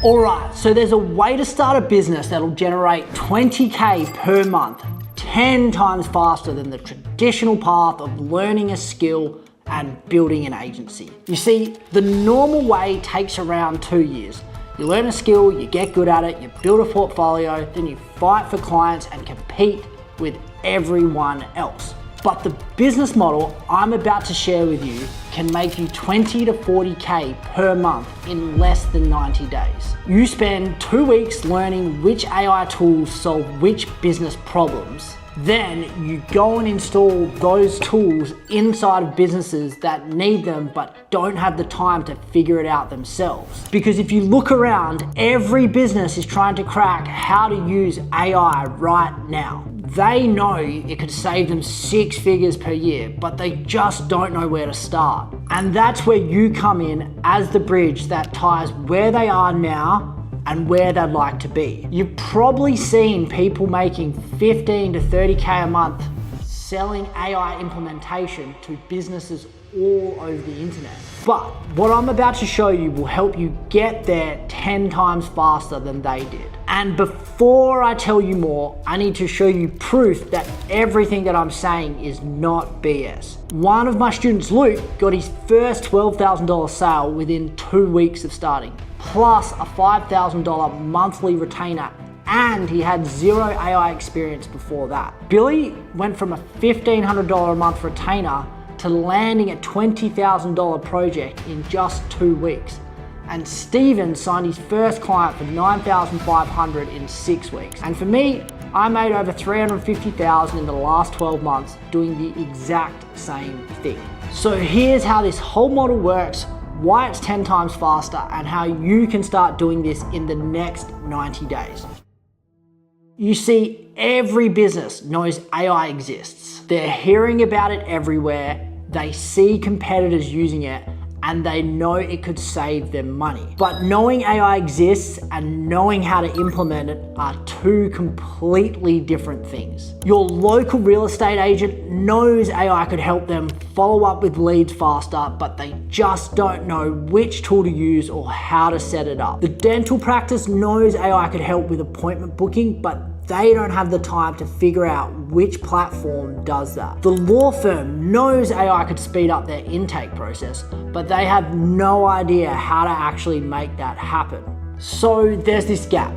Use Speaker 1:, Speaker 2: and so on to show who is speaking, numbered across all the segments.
Speaker 1: All right, so there's a way to start a business that'll generate 20K per month, 10 times faster than the traditional path of learning a skill and building an agency. You see, the normal way takes around 2 years. You learn a skill, you get good at it, you build a portfolio, then you fight for clients and compete with everyone else. But the business model I'm about to share with you can make you 20 to 40K per month in less than 90 days. You spend 2 weeks learning which AI tools solve which business problems. Then you go and install those tools inside of businesses that need them but don't have the time to figure it out themselves. Because if you look around, every business is trying to crack how to use AI right now. They know it could save them 6 figures per year, but they just don't know where to start. And that's where you come in as the bridge that ties where they are now and where they'd like to be. You've probably seen people making 15 to 30K a month selling AI implementation to businesses all over the internet. But what I'm about to show you will help you get there 10 times faster than they did. And before I tell you more, I need to show you proof that everything that I'm saying is not BS. One of my students, Luke, got his first $12,000 sale within 2 weeks of starting, plus a $5,000 monthly retainer, and he had 0 AI experience before that. Billy went from a $1,500 a month retainer to landing a $20,000 project in just 2 weeks. And Steven signed his first client for $9,500 in 6 weeks. And for me, I made over $350,000 in the last 12 months doing the exact same thing. So here's how this whole model works, why it's 10 times faster, and how you can start doing this in the next 90 days. You see, every business knows AI exists. They're hearing about it everywhere. They see competitors using it, and they know it could save them money. But knowing AI exists and knowing how to implement it are two completely different things. Your local real estate agent knows AI could help them follow up with leads faster, but they just don't know which tool to use or how to set it up. The dental practice knows AI could help with appointment booking, but they don't have the time to figure out which platform does that. The law firm knows AI could speed up their intake process, but they have no idea how to actually make that happen. So there's this gap.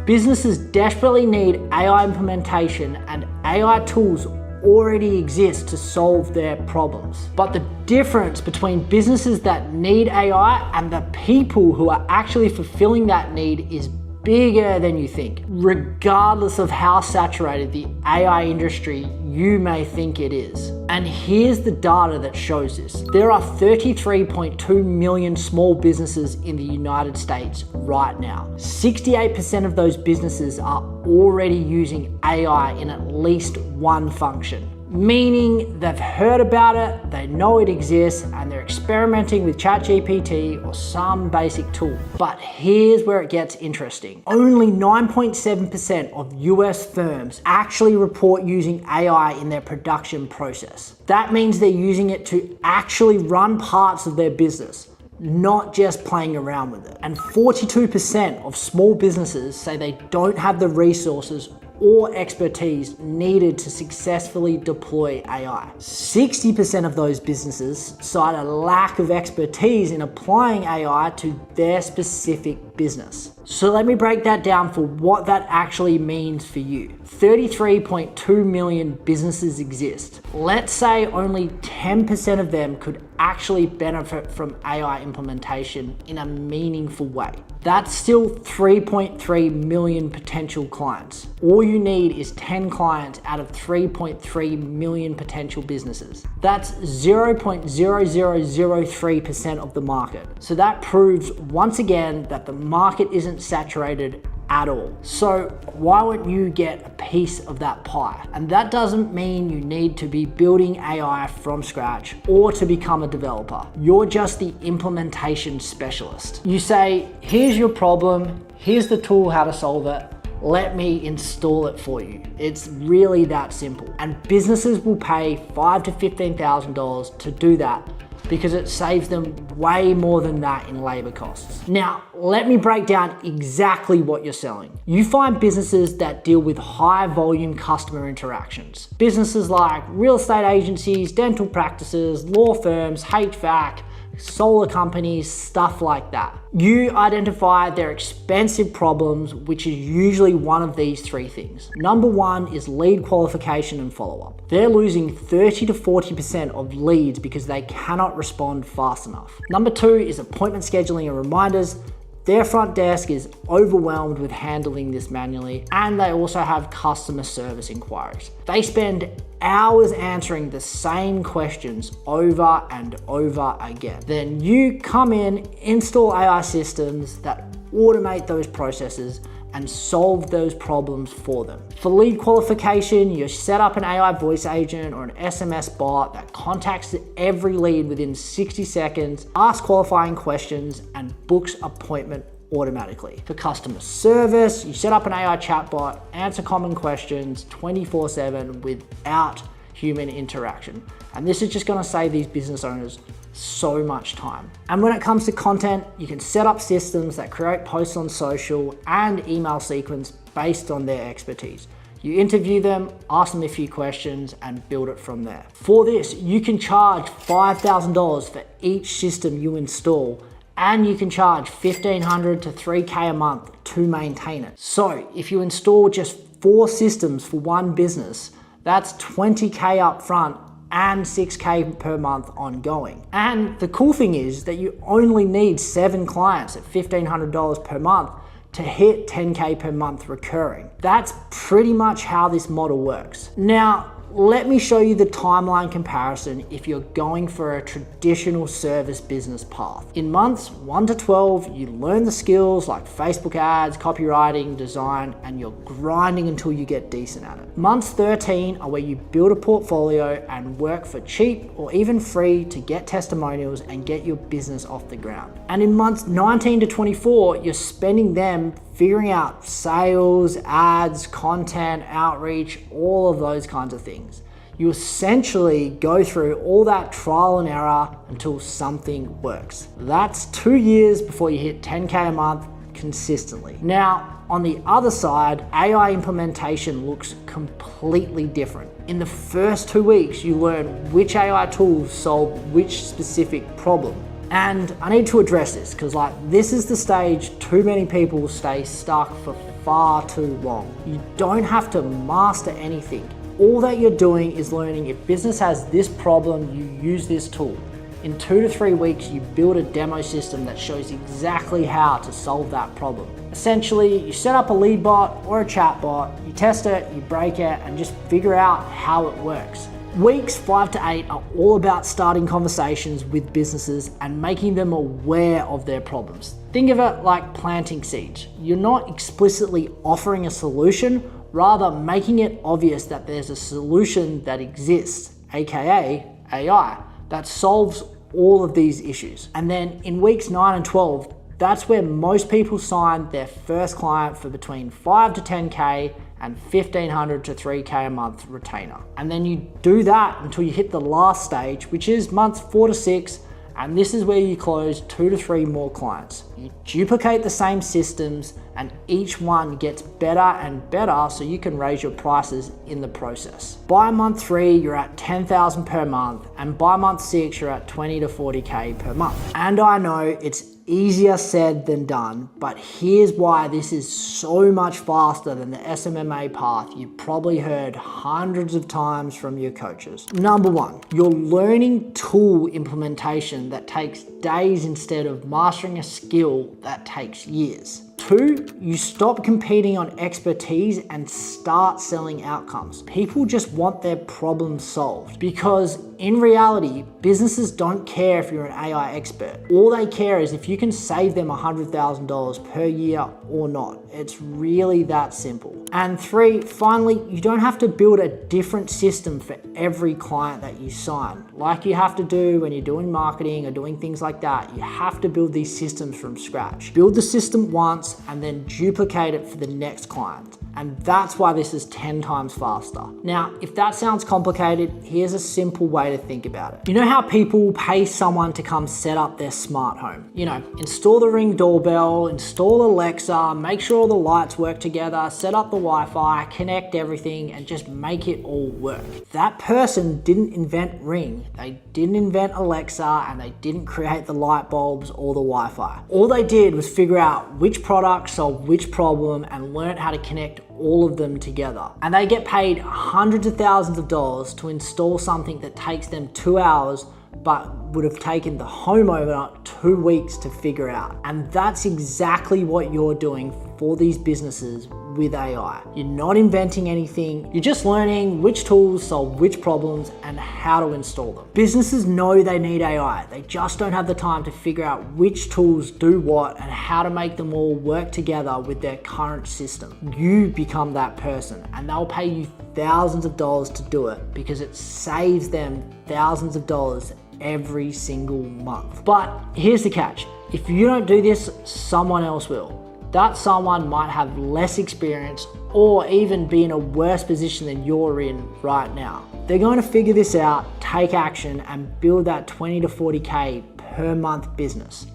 Speaker 1: Businesses desperately need AI implementation, and AI tools already exist to solve their problems. But the difference between businesses that need AI and the people who are actually fulfilling that need is bigger than you think, regardless of how saturated the AI industry you may think it is. And here's the data that shows this. There are 33.2 million small businesses in the United States right now. 68% of those businesses are already using AI in at least one function, meaning they've heard about it, they know it exists, and they're experimenting with ChatGPT or some basic tool. But here's where it gets interesting. Only 9.7% of US firms actually report using AI in their production process. That means they're using it to actually run parts of their business, not just playing around with it. And 42% of small businesses say they don't have the resources or expertise needed to successfully deploy AI. 60% of those businesses cite a lack of expertise in applying AI to their specific business. So let me break that down for what that actually means for you. 33.2 million businesses exist. Let's say only 10% of them could actually benefit from AI implementation in a meaningful way. That's still 3.3 million potential clients. All you need is 10 clients out of 3.3 million potential businesses. That's 0.0003% of the market. So that proves once again that the market isn't saturated at all. So why won't you get a piece of that pie? And that doesn't mean you need to be building AI from scratch or to become a developer. You're just the implementation specialist. You say, here's your problem, here's the tool how to solve it, let me install it for you. It's really that simple. And businesses will pay $5,000 to $15,000 to do that, because it saves them way more than that in labor costs. Now, let me break down exactly what you're selling. You find businesses that deal with high volume customer interactions. Businesses like real estate agencies, dental practices, law firms, HVAC, solar companies, stuff like that. You identify their expensive problems, which is usually one of these three things. Number one is lead qualification and follow-up. They're losing 30 to 40% of leads because they cannot respond fast enough. Number two is appointment scheduling and reminders. Their front desk is overwhelmed with handling this manually, and they also have customer service inquiries. They spend hours answering the same questions over and over again. Then you come in, install AI systems that automate those processes and solve those problems for them. For lead qualification, you set up an AI voice agent or an SMS bot that contacts every lead within 60 seconds, asks qualifying questions, and books appointment automatically. For customer service, you set up an AI chatbot, answer common questions 24/7 without human interaction. And this is just gonna save these business owners so much time. And when it comes to content, you can set up systems that create posts on social and email sequence based on their expertise. You interview them, ask them a few questions, and build it from there. For this, you can charge $5,000 for each system you install, and you can charge $1,500 to $3K a month to maintain it. So if you install just 4 systems for one business, that's $20K up front and $6K per month ongoing. And the cool thing is that you only need 7 clients at $1,500 per month to hit 10K per month recurring. That's pretty much how this model works. Now, let me show you the timeline comparison if you're going for a traditional service business path. In months 1 to 12, you learn the skills like Facebook ads, copywriting, design, and you're grinding until you get decent at it. Months 13 are where you build a portfolio and work for cheap or even free to get testimonials and get your business off the ground. And in months 19 to 24, you're spending them figuring out sales, ads, content, outreach, all of those kinds of things. You essentially go through all that trial and error until something works. That's 2 years before you hit 10K a month consistently. Now, on the other side, AI implementation looks completely different. In the first 2 weeks, you learn which AI tools solve which specific problem. And I need to address this because this is the stage too many people stay stuck for far too long. You don't have to master anything. All that you're doing is learning if business has this problem, you use this tool. In 2 to 3 weeks, you build a demo system that shows exactly how to solve that problem. Essentially, you set up a lead bot or a chat bot, you test it, you break it, and just figure out how it works. Weeks 5 to 8 are all about starting conversations with businesses and making them aware of their problems. Think of it like planting seeds. You're not explicitly offering a solution, rather making it obvious that there's a solution that exists, aka AI, that solves all of these issues. And then in weeks 9 and 12, that's where most people sign their first client for between 5 to 10K and $1,500 to $3K a month retainer. And then you do that until you hit the last stage, which is months 4 to 6, and this is where you close 2 to 3 more clients. You duplicate the same systems and each one gets better and better so you can raise your prices in the process. By month 3, you're at 10,000 per month, and by month 6, you're at 20 to 40K per month. And I know it's easier said than done, but here's why this is so much faster than the SMMA path you've probably heard hundreds of times from your coaches. Number 1, you're learning tool implementation that takes days instead of mastering a skill that takes years. 2, you stop competing on expertise and start selling outcomes. People just want their problem solved because in reality, businesses don't care if you're an AI expert. All they care is if you can save them $100,000 per year or not. It's really that simple. And 3, finally, you don't have to build a different system for every client that you sign. Like you have to do when you're doing marketing or doing things like that. You have to build these systems from scratch. Build the system once and then duplicate it for the next client. And that's why this is 10 times faster. Now, if that sounds complicated, here's a simple way way to think about it. You know how people pay someone to come set up their smart home? You know, install the Ring doorbell, install Alexa, make sure all the lights work together, set up the Wi-Fi, connect everything, and just make it all work. That person didn't invent Ring, they didn't invent Alexa, and they didn't create the light bulbs or the Wi-Fi. All they did was figure out which product solved which problem and learn how to connect all of them together. And they get paid hundreds of thousands of dollars to install something that takes them 2 hours but would have taken the homeowner 2 weeks to figure out. And that's exactly what you're doing for these businesses with AI. You're not inventing anything, you're just learning which tools solve which problems and how to install them. Businesses know they need AI, they just don't have the time to figure out which tools do what and how to make them all work together with their current system. You become that person and they'll pay you thousands of dollars to do it because it saves them thousands of dollars every single month. But here's the catch, if you don't do this, someone else will. That someone might have less experience or even be in a worse position than you're in right now. They're going to figure this out, take action, and build that 20 to 40K per month business.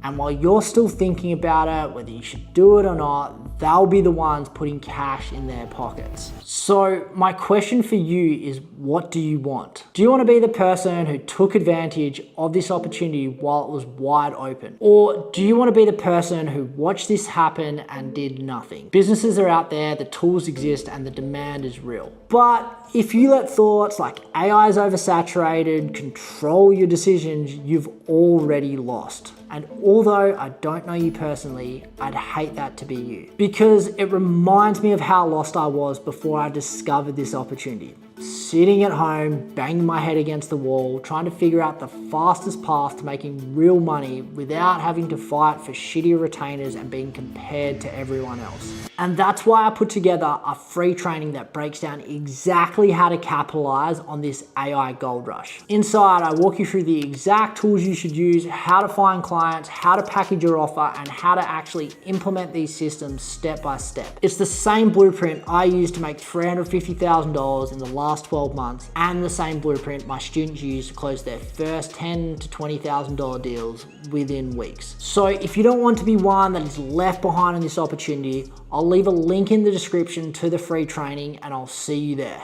Speaker 1: And while you're still thinking about it, whether you should do it or not, they'll be the ones putting cash in their pockets. So my question for you is, what do you want? Do you want to be the person who took advantage of this opportunity while it was wide open? Or do you want to be the person who watched this happen and did nothing? Businesses are out there, the tools exist, and the demand is real. But if you let thoughts like AI is oversaturated control your decisions, you've already lost. And although I don't know you personally, I'd hate that to be you. Because it reminds me of how lost I was before I discovered this opportunity. Sitting at home, banging my head against the wall, trying to figure out the fastest path to making real money without having to fight for shittier retainers and being compared to everyone else. And that's why I put together a free training that breaks down exactly how to capitalize on this AI gold rush. Inside, I walk you through the exact tools you should use, how to find clients, how to package your offer, and how to actually implement these systems step by step. It's the same blueprint I used to make $350,000 in the last 12 months, and the same blueprint my students use to close their first $10,000 to $20,000 deals within weeks. So if you don't want to be one that is left behind in this opportunity, I'll leave a link in the description to the free training and I'll see you there.